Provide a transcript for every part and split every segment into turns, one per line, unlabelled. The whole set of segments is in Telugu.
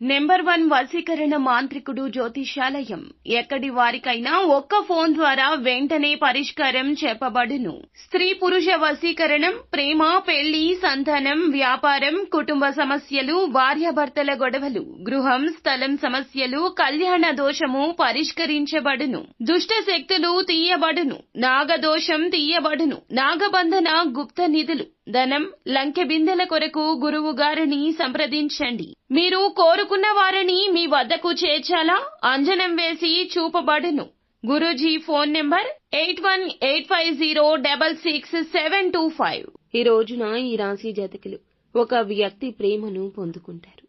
నెంబర్ 1 వశీకరణ మాంత్రికుడు జ్యోతిష్యాలయం. ఎక్కడి వారికైనా ఒక్క ఫోన్ ద్వారా వెంటనే పరిష్కారం చెప్పబడును. స్త్రీ పురుష వశీకరణం, ప్రేమ, పెళ్లి, సంతానం, వ్యాపారం, కుటుంబ సమస్యలు, భార్యాభర్తల గొడవలు, గృహం, స్థలం సమస్యలు, కళ్యాణ దోషము పరిష్కరించబడును. దుష్ట శక్తులు తీయబడును. నాగదోషం తీయబడును. నాగబంధన, గుప్త నిధులు, ధనం, లంకె బిందెల కొరకు గురువు గారిని సంప్రదించండి. మీరు కోరుకున్న వారిని మీ వద్దకు చేర్చాలా? అంజనం వేసి చూపబడును. Guruji phone number 8185066725.
ఈ రోజున ఈ రాశి జాతకులు ఒక వ్యక్తి ప్రేమను పొందుకుంటారు.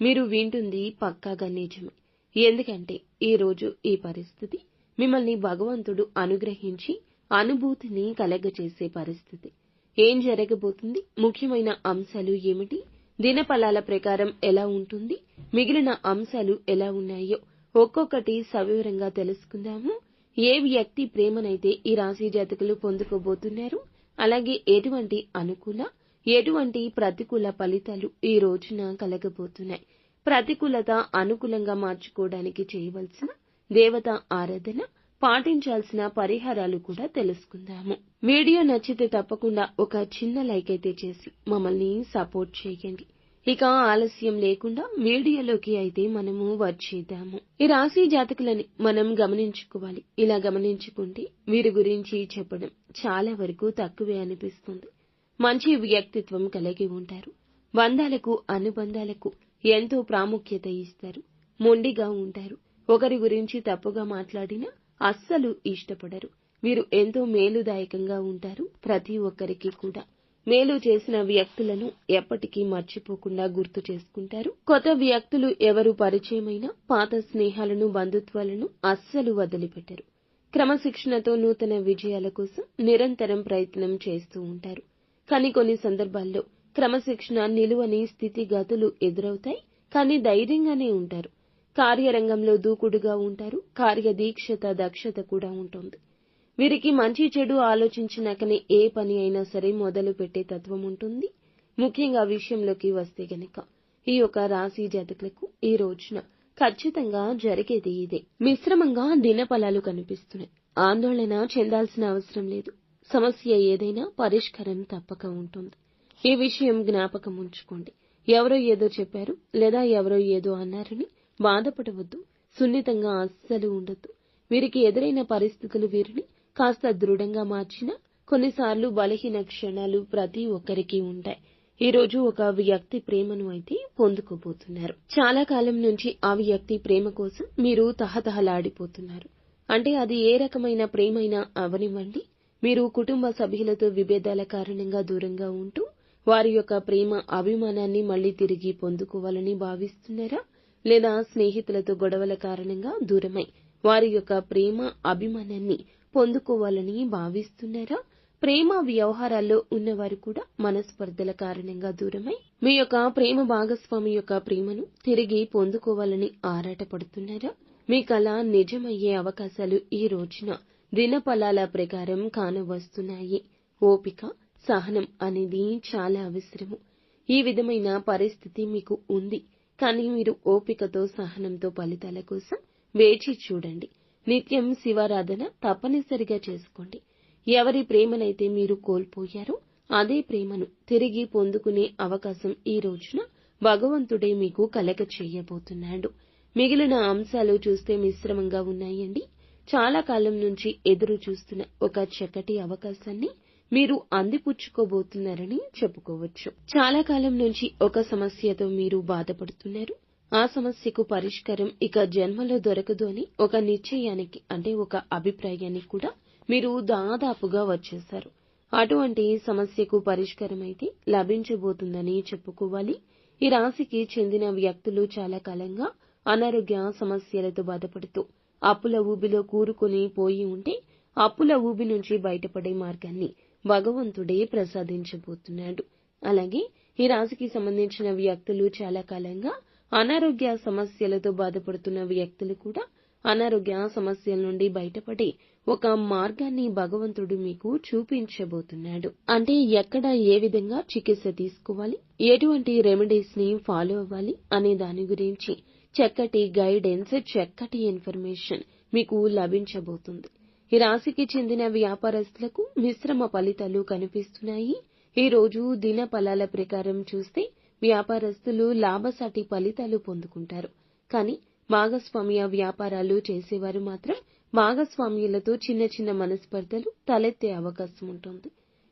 మీరు వింటుంది పక్కాగా నిజమే. ఎందుకంటే ఈ రోజు ఈ పరిస్థితి మిమ్మల్ని భగవంతుడు అనుగ్రహించి అనుభూతిని కలగజేసే పరిస్థితి. ఏం జరగబోతుంది? ముఖ్యమైన అంశాలు ఏమిటి? దినఫలాల ప్రకారం ఎలా ఉంటుంది? మిగిలిన అంశాలు ఎలా ఉన్నాయో ఒక్కొక్కటి సవివరంగా తెలుసుకుందాము. ఏ వ్యక్తి ప్రేమనైతే ఈ రాశి జాతకులు పొందుకోబోతున్నారు, అలాగే ఎటువంటి అనుకూల, ఎటువంటి ప్రతికూల ఫలితాలు ఈ రోజున కలగబోతున్నాయి, ప్రతికూలత అనుకూలంగా మార్చుకోవడానికి చేయవలసిన దేవత ఆరాధన, పాటించాల్సిన పరిహారాలు కూడా తెలుసుకుందాము. వీడియో నచ్చితే తప్పకుండా ఒక చిన్న లైక్ అయితే చేసి మమ్మల్ని సపోర్ట్ చేయండి. ఇక ఆలస్యం లేకుండా వీడియోలోకి అయితే మనము వచ్చేద్దాము. ఈ రాశి జాతకులని మనం గమనించుకోవాలి. ఇలా గమనించుకుంటే వీరి గురించి చెప్పడం చాలా వరకు తక్కువే అనిపిస్తుంది. మంచి వ్యక్తిత్వం కలిగి ఉంటారు. బంధాలకు, అనుబంధాలకు ఎంతో ప్రాముఖ్యత ఇస్తారు. మొండిగా ఉంటారు. ఒకరి గురించి తప్పుగా మాట్లాడినా అస్సలు ఇష్టపడరు. వీరు ఎంతో మేలుదాయకంగా ఉంటారు. ప్రతి ఒక్కరికి కూడా మేలు చేసిన వ్యక్తులను ఎప్పటికీ మర్చిపోకుండా గుర్తు చేసుకుంటారు. కొత్త వ్యక్తులు ఎవరు పరిచయమైనా పాత స్నేహాలను, బంధుత్వాలను అస్సలు వదిలిపెట్టరు. క్రమశిక్షణతో నూతన విజయాల కోసం నిరంతరం ప్రయత్నం చేస్తూ ఉంటారు. కానీ కొన్ని సందర్భాల్లో క్రమశిక్షణ నిలువని స్థితిగతులు ఎదురవుతాయి. కానీ ధైర్యంగానే ఉంటారు. కార్యరంగంలో దూకుడుగా ఉంటారు. కార్యదీక్షత, దక్షత కూడా ఉంటుంది. వీరికి మంచి చెడు ఆలోచించినాకనే ఏ పని అయినా సరే మొదలు పెట్టే తత్వం ఉంటుంది. ముఖ్యంగా విషయంలోకి వస్తే గనక ఈ యొక్క రాశి జాతకులకు ఈ రోజున ఖచ్చితంగా జరిగేది ఇదే. మిశ్రమంగా దినఫలాలు కనిపిస్తున్నాయి. ఆందోళన చెందాల్సిన అవసరం లేదు. సమస్య ఏదైనా పరిష్కారం తప్పక ఉంటుంది. ఈ విషయం జ్ఞాపకం ఉంచుకోండి. ఎవరో ఏదో చెప్పారు లేదా ఎవరో ఏదో అన్నారని బాధపడవద్దు. సున్నితంగా అస్సలు ఉండొద్దు. వీరికి ఎదురైన పరిస్థితులు వీరిని కాస్త దృఢంగా మార్చినా కొన్నిసార్లు బలహీన క్షణాలు ప్రతి ఒక్కరికి ఉంటాయి. ఈ రోజు ఒక వ్యక్తి ప్రేమను అయితే పొందుకోబోతున్నారు. చాలా కాలం నుంచి ఆ వ్యక్తి ప్రేమ కోసం మీరు తహతహలాడిపోతున్నారు. అంటే అది ఏ రకమైన ప్రేమైనా అవనివ్వండి. మీరు కుటుంబ సభ్యులతో విభేదాల కారణంగా దూరంగా ఉంటూ వారి యొక్క ప్రేమ, అభిమానాన్ని మళ్లీ తిరిగి పొందుకోవాలని భావిస్తున్నారా? లేదా స్నేహితులతో గొడవల కారణంగా దూరమై వారి యొక్క ప్రేమ, అభిమానాన్ని పొందుకోవాలని భావిస్తున్నారా? ప్రేమ వ్యవహారాల్లో ఉన్నవారు కూడా మనస్పర్ధల కారణంగా దూరమై మీ యొక్క ప్రేమ భాగస్వామి యొక్క ప్రేమను తిరిగి పొందుకోవాలని ఆరాటపడుతున్నారా? మీ కల నిజమయ్యే అవకాశాలు ఈ రోజున దినఫలాల ప్రకారం కానవస్తున్నాయి. ఓపిక, సహనం అనేది చాలా అవసరము. ఈ విధమైన పరిస్థితి మీకు ఉంది. కానీ మీరు ఓపికతో, సహనంతో ఫలితాల కోసం వేచి చూడండి. నిత్యం శివారాధన తప్పనిసరిగా చేసుకోండి. ఎవరి ప్రేమనైతే మీరు కోల్పోయారో అదే ప్రేమను తిరిగి పొందుకునే అవకాశం ఈ రోజున భగవంతుడే మీకు కలగచేయబోతున్నాడు. మిగిలిన అంశాలు చూస్తే మిశ్రమంగా ఉన్నాయండి. చాలా కాలం నుంచి ఎదురు చూస్తున్న ఒక చక్కటి అవకాశాన్ని మీరు అందిపుచ్చుకోబోతున్నారని చెప్పుకోవచ్చు. చాలా కాలం నుంచి ఒక సమస్యతో మీరు బాధపడుతున్నారు. ఆ సమస్యకు పరిష్కారం ఇక జన్మలో దొరకదు అని ఒక నిశ్చయానికి, అంటే ఒక అభిప్రాయానికి కూడా మీరు దాదాపుగా వచ్చేశారు. అటువంటి సమస్యకు పరిష్కారం అయితే లభించబోతుందని చెప్పుకోవాలి. ఈ రాశికి చెందిన వ్యక్తులు చాలా కాలంగా అనారోగ్య సమస్యలతో బాధపడుతూ అప్పుల ఊబిలో కూరుకుని పోయి ఉంటే అప్పుల ఊబి నుంచి బయటపడే మార్గాన్ని భగవంతుడే ప్రసాదించబోతున్నాడు. అలాగే ఈ రాశికి సంబంధించిన వ్యక్తులు చాలా కాలంగా అనారోగ్య సమస్యలతో బాధపడుతున్న వ్యక్తులు కూడా అనారోగ్య సమస్యల నుండి బయటపడే ఒక మార్గాన్ని భగవంతుడు మీకు చూపించబోతున్నాడు. అంటే ఎక్కడ ఏ విధంగా చికిత్స తీసుకోవాలి, ఎటువంటి రెమెడీస్ ని ఫాలో అవ్వాలి అనే దాని గురించి చక్కటి గైడెన్స్, చక్కటి ఇన్ఫర్మేషన్ మీకు లభించబోతుంది. ఈ రాశికి చెందిన వ్యాపారస్తులకు మిశ్రమ ఫలితాలు కనిపిస్తున్నాయి. ఈ రోజు దిన ఫలాల ప్రకారం చూస్తే వ్యాపారస్తులు లాభసాటి ఫలితాలు పొందుకుంటారు. కానీ భాగస్వామ్య వ్యాపారాలు చేసేవారు మాత్రం భాగస్వామ్యులతో చిన్న చిన్న మనస్పర్ధలు తలెత్తే అవకాశం ఉంటుంది.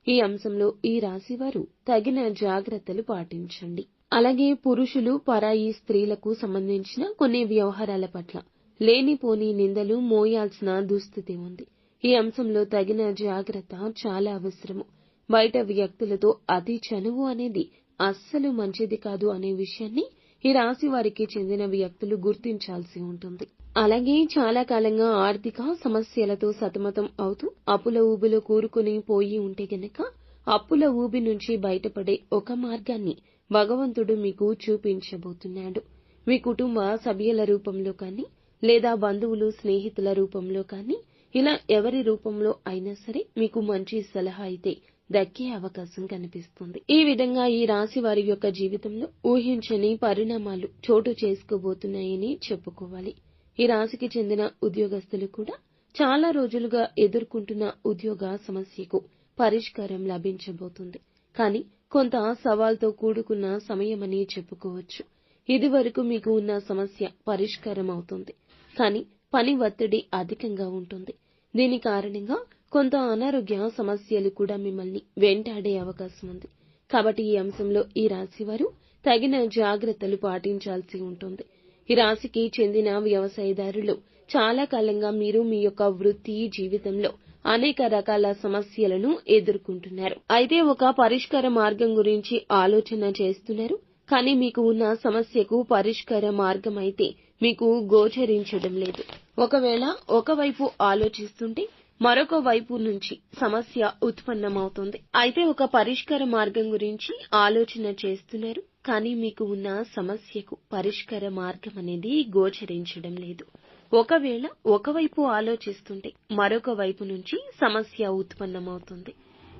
ఈ అంశంలో ఈ రాశివారు తగిన జాగ్రత్తలు పాటించండి. అలాగే పురుషులు పరాయి స్త్రీలకు సంబంధించిన కొన్ని వ్యవహారాల పట్ల లేనిపోని నిందలు మోయాల్సిన దుస్థితి ఉంది. ఈ అంశంలో తగిన జాగ్రత్త చాలా అవసరము. బయట వ్యక్తులతో అతి చనువు అనేది అస్సలు మంచిది కాదు అనే విషయాన్ని ఈ రాశి వారికి చెందిన వ్యక్తులు గుర్తించాల్సి ఉంటుంది. అలాగే చాలా కాలంగా ఆర్థిక సమస్యలతో సతమతం అవుతూ అప్పుల ఊబిలో కూరుకుని పోయి ఉంటే గనక అప్పుల ఊబి నుంచి బయటపడే ఒక మార్గాన్ని భగవంతుడు మీకు చూపించబోతున్నాడు. మీ కుటుంబ సభ్యుల రూపంలో కానీ లేదా బంధువులు స్నేహితుల రూపంలో కానీ ఇలా ఎవరి రూపంలో అయినా సరే మీకు మంచి సలహా అయితే దక్కే అవకాశం కనిపిస్తుంది. ఈ విధంగా ఈ రాశి వారి యొక్క జీవితంలో ఊహించని పరిణామాలు చోటు చేసుకోబోతున్నాయని చెప్పుకోవాలి. ఈ రాశికి చెందిన ఉద్యోగస్తులు కూడా చాలా రోజులుగా ఎదుర్కొంటున్న ఉద్యోగ సమస్యకు పరిష్కారం లభించబోతుంది. కానీ కొంత సవాల్తో కూడుకున్న సమయమని చెప్పుకోవచ్చు. ఇదివరకు మీకు ఉన్న సమస్య పరిష్కారం అవుతుంది. కానీ పని ఒత్తిడి అధికంగా ఉంటుంది. దీని కారణంగా కొంత అనారోగ్య సమస్యలు కూడా మిమ్మల్ని వెంటాడే అవకాశం ఉంది. కాబట్టి ఈ అంశంలో ఈ రాశివారు తగిన జాగ్రత్తలు పాటించాల్సి ఉంటుంది. ఈ రాశికి చెందిన వ్యవసాయదారులు చాలా కాలంగా మీరు మీ యొక్క వృత్తి జీవితంలో అనేక రకాల సమస్యలను ఎదుర్కొంటున్నారు. అయితే ఒక పరిష్కార మార్గం గురించి ఆలోచన చేస్తున్నారు. కానీ మీకు ఉన్న సమస్యకు పరిష్కార మార్గం అయితే మీకు గోచరించడం లేదు. ఒకవేళ ఒకవైపు ఆలోచిస్తుంటే మరొక వైపు నుంచి సమస్య ఉత్పన్నమవుతుంది. అయితే ఒక పరిష్కార మార్గం గురించి ఆలోచన చేస్తున్నారు. కానీ మీకు ఉన్న సమస్యకు పరిష్కార మార్గం అనేది గోచరించడం లేదు. ఒకవేళ ఒకవైపు ఆలోచిస్తుంటే మరొక వైపు నుంచి సమస్య ఉత్పన్నమవుతుంది.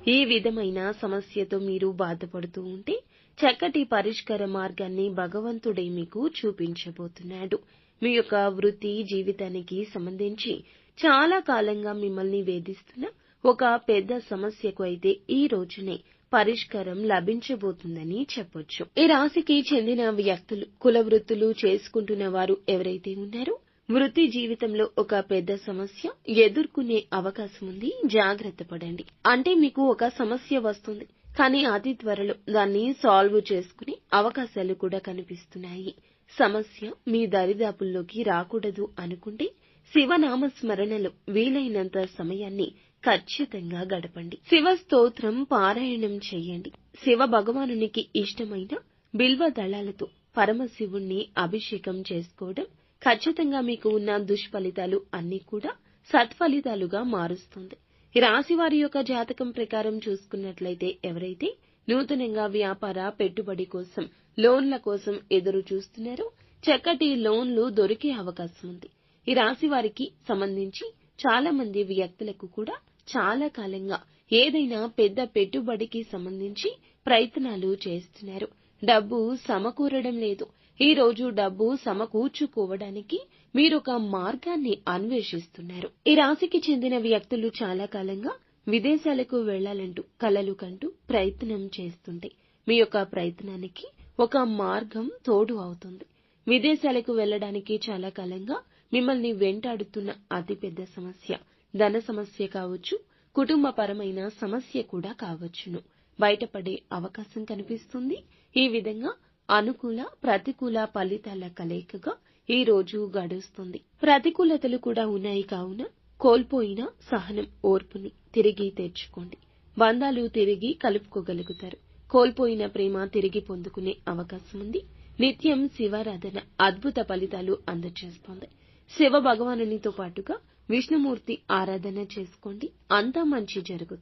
ఈ విధమైన సమస్యతో మీరు బాధపడుతూ ఉంటే చక్కటి పరిష్కార మార్గాన్ని భగవంతుడే మీకు చూపించబోతున్నాడు. మీ యొక్క వృత్తి జీవితానికి సంబంధించి చాలా కాలంగా మిమ్మల్ని వేధిస్తున్న ఒక పెద్ద సమస్యకు అయితే ఈ రోజునే పరిష్కారం లభించబోతుందని చెప్పొచ్చు. ఈ రాశికి చెందిన వ్యక్తులు కుల వృత్తులు చేసుకుంటున్న వారు ఎవరైతే ఉన్నారో వృత్తి జీవితంలో ఒక పెద్ద సమస్య ఎదుర్కొనే అవకాశం ఉంది. జాగ్రత్త పడండి. అంటే మీకు ఒక సమస్య వస్తుంది. కానీ అతి త్వరలో దాన్ని సాల్వ్ చేసుకునే అవకాశాలు కూడా కనిపిస్తున్నాయి. సమస్య మీ దరిదాపుల్లోకి రాకూడదు అనుకుంటే శివనామ స్మరణలో వీలైనంత సమయాన్ని ఖచ్చితంగా గడపండి. శివ స్తోత్రం పారాయణం చెయ్యండి. శివ భగవానునికి ఇష్టమైన బిల్వ దళాలతో పరమశివుణ్ణి అభిషేకం చేసుకోవడం ఖచ్చితంగా మీకు ఉన్న దుష్ఫలితాలు అన్నీ కూడా సత్ఫలితాలుగా మారుస్తుంది. ఈ రాశి వారి యొక్క జాతకం ప్రకారం చూసుకున్నట్లయితే ఎవరైతే నూతనంగా వ్యాపార పెట్టుబడి కోసం లోన్ల కోసం ఎదురు చూస్తున్నారో చక్కటి లోన్లు దొరికే అవకాశం ఉంది. ఈ రాశి వారికి సంబంధించి చాలా మంది వ్యక్తులకు కూడా చాలా కాలంగా ఏదైనా పెద్ద పెట్టుబడికి సంబంధించి ప్రయత్నాలు చేస్తున్నారు. డబ్బు సమకూరడం లేదు. ఈ రోజు డబ్బు సమకూర్చుకోవడానికి మీరొక మార్గాన్ని అన్వేషిస్తున్నారు. ఈ రాశికి చెందిన వ్యక్తులు చాలా కాలంగా విదేశాలకు వెళ్లాలంటూ కలలు కంటూ ప్రయత్నం చేస్తుంటే మీ యొక్క ప్రయత్నానికి ఒక మార్గం తోడు అవుతుంది. విదేశాలకు వెళ్లడానికి చాలా కాలంగా మిమ్మల్ని వెంటాడుతున్న అతిపెద్ద సమస్య ధన సమస్య కావచ్చు, కుటుంబపరమైన సమస్య కూడా కావచ్చును. బయటపడే అవకాశం కనిపిస్తుంది. ఈ విధంగా అనుకూల ప్రతికూల ఫలితాల కలయికగా ఈ రోజు గడుస్తుంది. ప్రతికూలతలు కూడా ఉన్నాయి కావున కోల్పోయిన సహనం ఓర్పుని తిరిగి తెచ్చుకోండి. బంధాలు తిరిగి కలుపుకోగలుగుతారు. కోల్పోయిన ప్రేమ తిరిగి పొందుకునే అవకాశం ఉంది. నిత్యం శివారాధన అద్భుత ఫలితాలు అందజేస్తోంది. శివ భగవానునితో పాటుగా విష్ణుమూర్తి ఆరాధన చేసుకోండి. అంతా మంచి జరుగుతుంది.